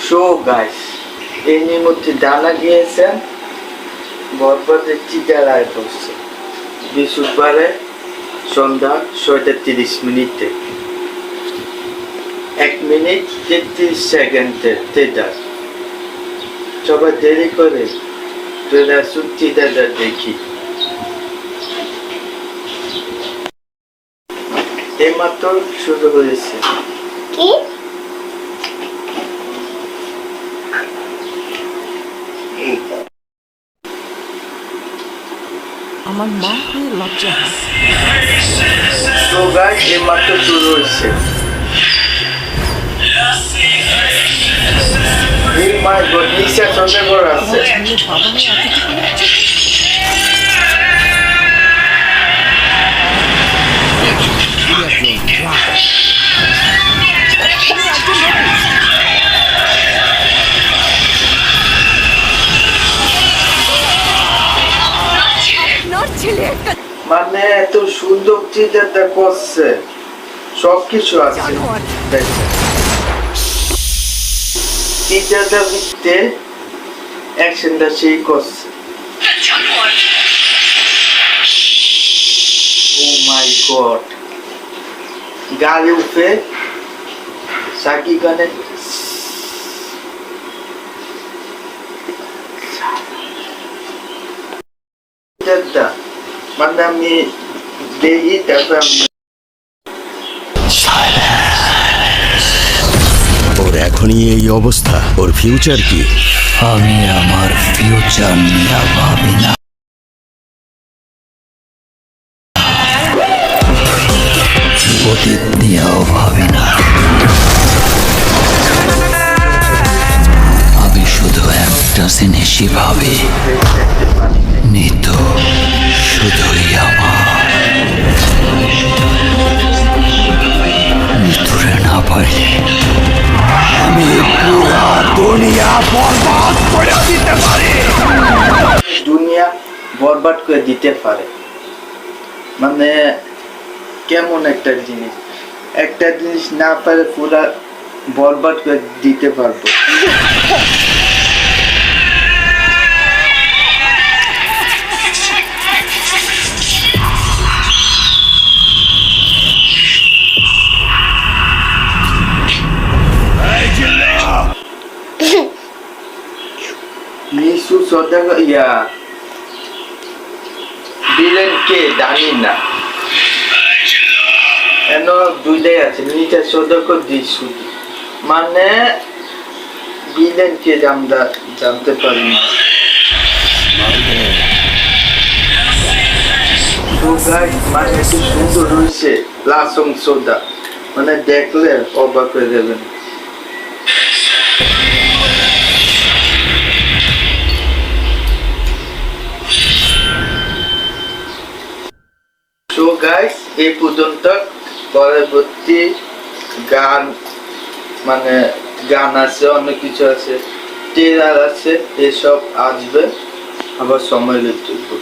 So guys এর মধ্যে ডানা গিয়েছেন বরবাদের টিকা রায় করছে বৃহস্পতিবারে সন্ধ্যা 6:30 1 মিনিট 33 সেকেন্ডে থিয়েটার সবাই দেরি করে তোরা সুচিদাটা দেখি এইমাত্র শুরু হয়েছে কি আমার মা হয়ে লজ্জা তো গাইস এইমাত্র শুরু হয়েছে এই মাই গড নিচে চলে গড় আছে বাবা মানে এত সুন্দর চিন্তা করছে সবকিছু আছে চিন্তাটা ভিত্তিতে অ্যাকশনটা সেই করছে ও মাই গড গাড়ি উঠে সাকি গানে মানে আমি দেখি তারপর ওর এখনই এই অবস্থা, ওর ফিউচার কি? আমি আমার ফিউচার নিয়ে ভাবি না, অতীত নিয়েও ভাবি না। আমি শুধু একটা জিনিসই ভাবি, নিতো শুধুই আমার। মৃত্যুরে না পারলে আমি পুরা দুনিয়া বরবাদ করে দিতে পারি। দুনিয়া বরবাদ করে দিতে পারে মানে কেমন একটা জিনিস না পারে পুরা বরবাদ করে দিতে পারবো। নিশু সদাগর ইয়া বিলেন কে জানি না এন দুইটাই আছে নিচে সদাগর দিশু মানে বিলেন কে আমরা জানতে পারি না। তো গাইস মানে কি সুন্দর হয়েছে লাসং সোদা মানে দেখলে অবাক হয়ে যাবেন। তো গাইস এই পর্যন্ত পরবর্তী গান মানে গান আছে অনেক কিছু আছে ট্রেলার আছে এসব আসবে আবার সময় লাগবে।